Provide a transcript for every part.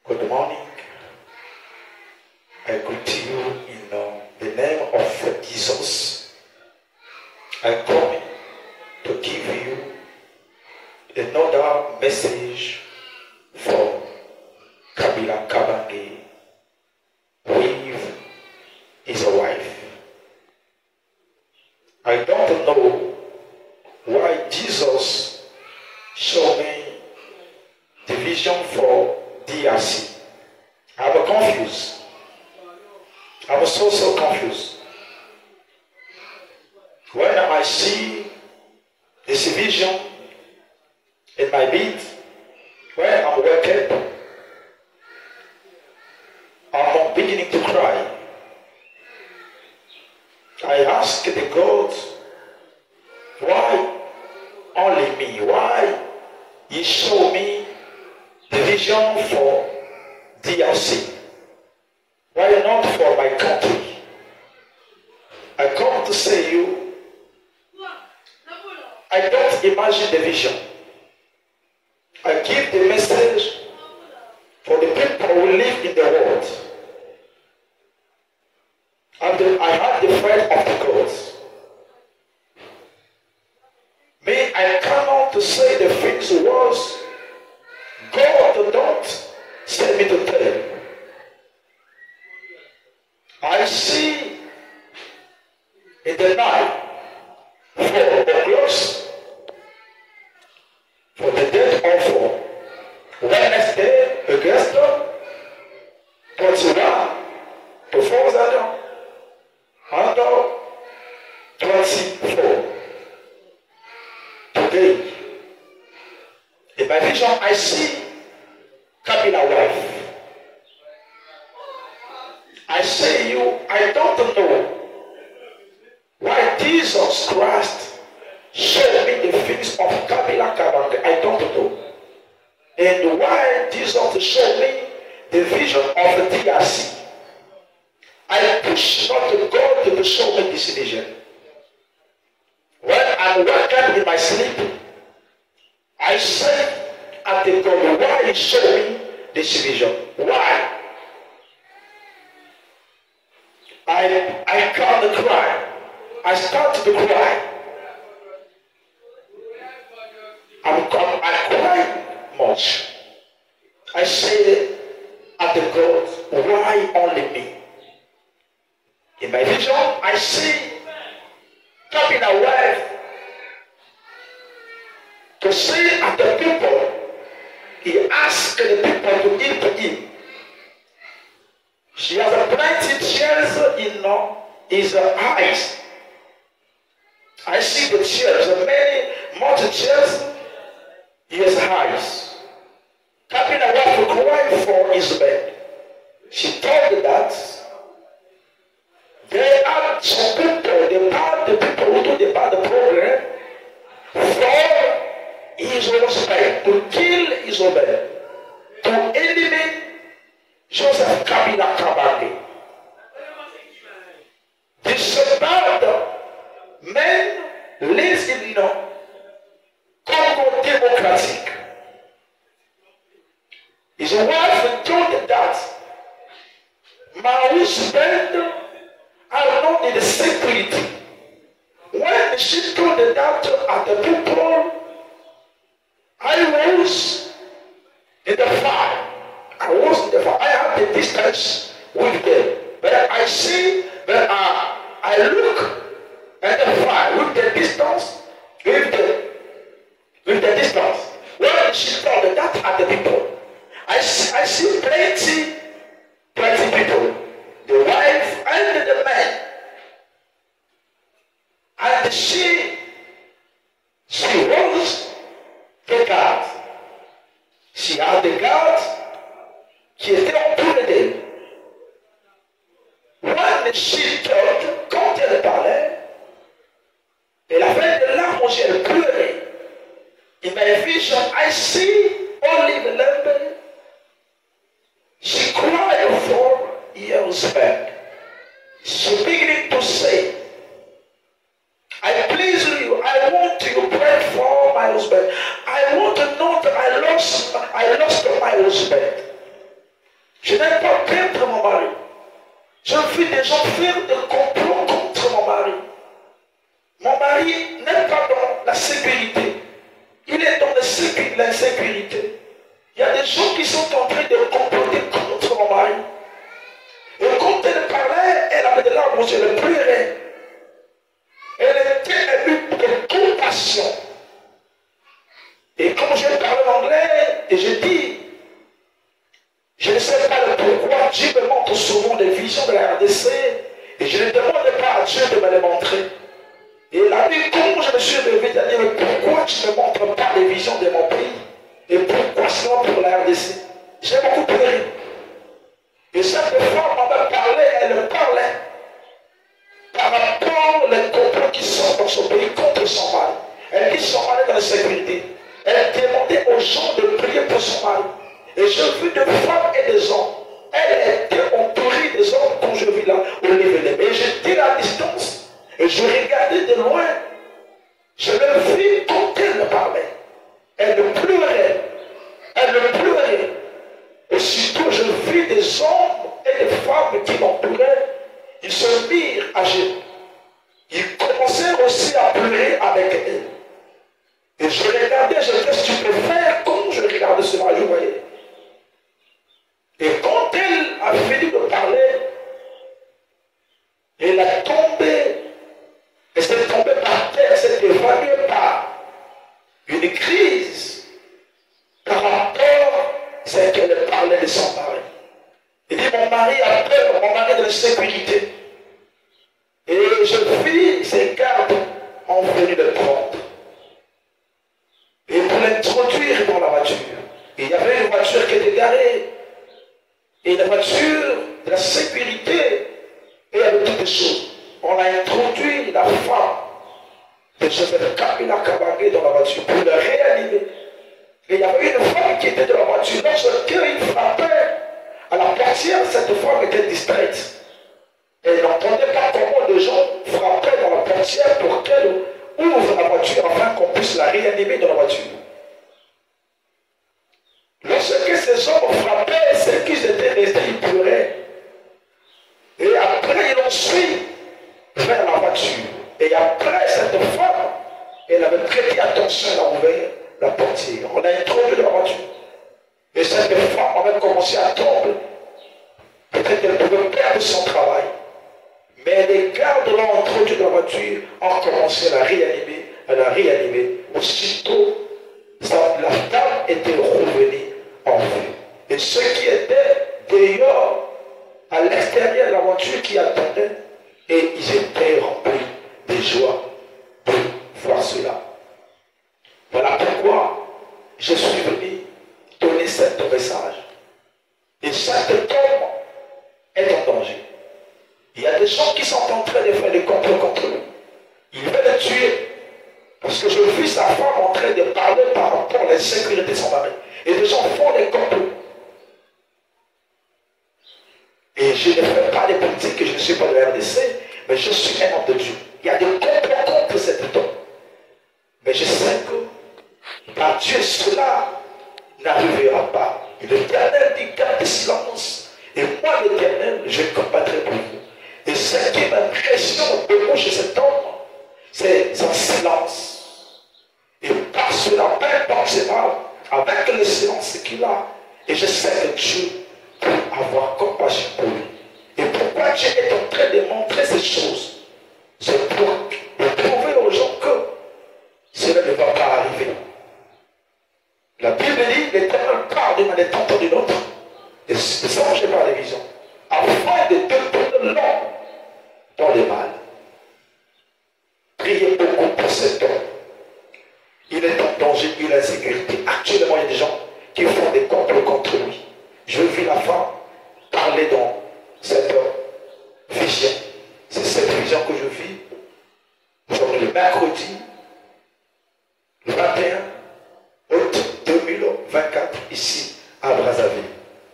Good morning. I greet you in the name of Jesus. I come to give you another message from Kabila Kabange with his wife. I don't know why Jesus showed me the vision for DRC. I'm confused. I'm so confused. When I see this vision in my beat, when I'm waking, I'm beginning to cry. I ask the God, why only me? Why He show me the vision for DRC? Why not for my country? I come to say you, I don't imagine the vision. I give the message for the people who live in the world. And I have the friend of the gods. Me, I cannot to say the things was God don't send me to tell. I see in the night 4 o'clock for the death of Wednesday, Augusta, 21, to 4,024. Today, in my vision, I see Kabila wife. I say you, I don't know why Jesus Christ showed me the things of Kabila Kabange. I don't know. And why Jesus showed me the vision of the DRC. I push not to God to show me this vision. When I'm waking in my sleep, I say at the God, why He showed me this vision? Why? I can't cry. I start to cry. I cry much. I say at the God, why only me? In my vision, I see Kabila wife to say at the people, he asked the people to eat to him. She has planted tears in his eyes. I see the tears, many multi tears in his eyes. Kabila wife to cry for his bed. She told that there are some people, the people who do the bad program for his husband, to kill his husband, to eliminate Joseph Kabila Kabange. This bad man lives in Congo Democratic. His wife told that my husband are not in the security. When she told that at the people, I was in the fire. I was in the fire. I have the distance with them. But I see that I look at the fire with the distance, with the distance. When she told that at the people, I see plenty people. The wife and the man. And she was the guard. She had the guard qui était entourée d'elle. When she talked, quand elle parlait, elle avait des larmes aux yeux, elle pleurait. In my vision, I see only the lamp. She cried for her husband. She began to say, I please you, I want you to pray for my husband. I want to know that I lost my husband. n'aime pas perdre mon mari. Je vis des gens faire des complots contre mon mari. Mon mari n'est pas dans la sécurité. Il est dans l'insécurité. Il y a des gens qui sont en train de comploter contre mon mari. Et quand elle parlait, elle avait de larmes aux yeux, elle pleurait. Elle était émue de compassion. Et quand je parlais en anglais, et je dis, je ne sais pas le pourquoi Dieu me montre souvent des visions de la RDC, et je ne demande pas à Dieu de me les montrer. Et la nuit, quand je me suis levé, j'ai dit, mais pourquoi tu ne me montres pas les visions de mon pays? Et pourquoi seulement pour la RDC? J'ai beaucoup pleuré. Et cette femme m'avait parlé, elle parlait par rapport aux complots qui sont dans son pays contre son mari. Elle dit son mari dans la sécurité. Elle demandait aux gens de prier pour son mari. Et je vis des femmes et des hommes. Elle était entourée des hommes quand je vis là au Livéné. Et j'étais à distance. Et je regardais de loin. Je le vis quand elle me parlait. Elle pleurait. Elle pleurait. Et surtout, je vis des hommes et des femmes qui m'entouraient. Ils se mirent à genoux. Ils commençaient aussi à pleurer avec elle. Et je regardais, je disais, qu'est-ce que tu peux faire? Quand je regardais cela, je voyais. Et quand elle a fini de parler, elle a tombé. Elle s'est tombée par terre, elle s'est évanouie par une crise par rapport à ce qu'elle parlait de son mari. Elle dit, mon mari a peur, mon mari de l'insécurité. Et je vis ses gardes en venu le prendre. Et pour l'introduire dans la voiture. Et il y avait une voiture qui était garée. Et la voiture de la sécurité. Et il y avait toutes les choses. On a introduit la femme de Joseph Kabila Kabangé dans la voiture pour le réanimer. Et il y avait une femme qui était dans la voiture. Lorsqu'il frappait à la portière, cette femme était distraite. Et elle n'entendait pas comment des gens frappaient dans la portière pour qu'elle ouvre la voiture afin qu'on puisse la réanimer dans la voiture. Lorsque ces hommes frappaient, c'est qu'ils étaient restés, ils pleuraient. Et après, ils l'ont suivi vers la voiture. Et après, cette femme, elle avait prêté attention, elle a ouvert la portière. On l'a introduit dans la voiture. Et cette femme avait commencé à tomber. Peut-être qu'elle pouvait perdre son travail. Mais les gardes l'ont introduit dans la voiture, ont commencé à la réanimer. Elle a réanimé. Aussitôt, la dame était revenue en vie. Et ceux qui étaient dehors, à l'extérieur de la voiture qui attendaient, et ils étaient remplis de joie de voir cela. Voilà pourquoi je suis venu donner ce message. Et chaque homme est en danger. Il y a des gens qui sont en train de faire des complots contre lui. Ils veulent le tuer. Parce que je vis sa femme en train de parler par rapport à l'insécurité de son mari. Et les gens font des complots. Et je ne fais pas de politique, je ne suis pas de la RDC, mais je suis un homme de Dieu. Il y a des complots contre cet homme. Mais je sais que par Dieu, cela n'arrivera pas. Et l'Éternel dit, garde silence. Et moi, l'Éternel, je combattrai pour vous. Et ce qui m'impressionne beaucoup chez cet homme, c'est son silence. Et par cela, même par cela, avec le silence qu'il a, et je sais que Dieu peut avoir compassion pour lui. Et pourquoi Dieu est en train de montrer ces choses? C'est pour prouver aux gens que cela ne va pas arriver. La Bible dit, l'Éternel parle d'une manière tantôt d'une autre. Et ça, je par les visions. Afin de détourner l'homme dans le mal. Priez beaucoup pour cet homme. Il est en danger, il est en sécurité. Actuellement, il y a des gens qui font des complots contre lui. Je vis la femme parler dans cette vision. C'est cette vision que je vis. Aujourd'hui, le mercredi, le 21 août 2024, ici, à Brazzaville.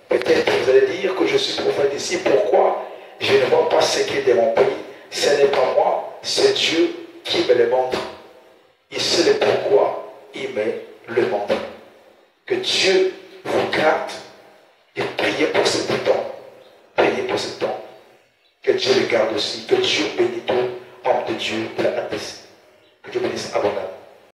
Peut-être que vous allez dire que je suis prophète ici. Pourquoi je ne vois pas ce qui est de mon pays? Ce n'est pas moi, c'est Dieu qui me le montre. Il sait le pourquoi il me le montre. Que Dieu vous garde et priez pour cet temps. Dieu le garde aussi. Que Dieu bénisse tout homme de Dieu de la ATC. Que Dieu bénisse abondamment.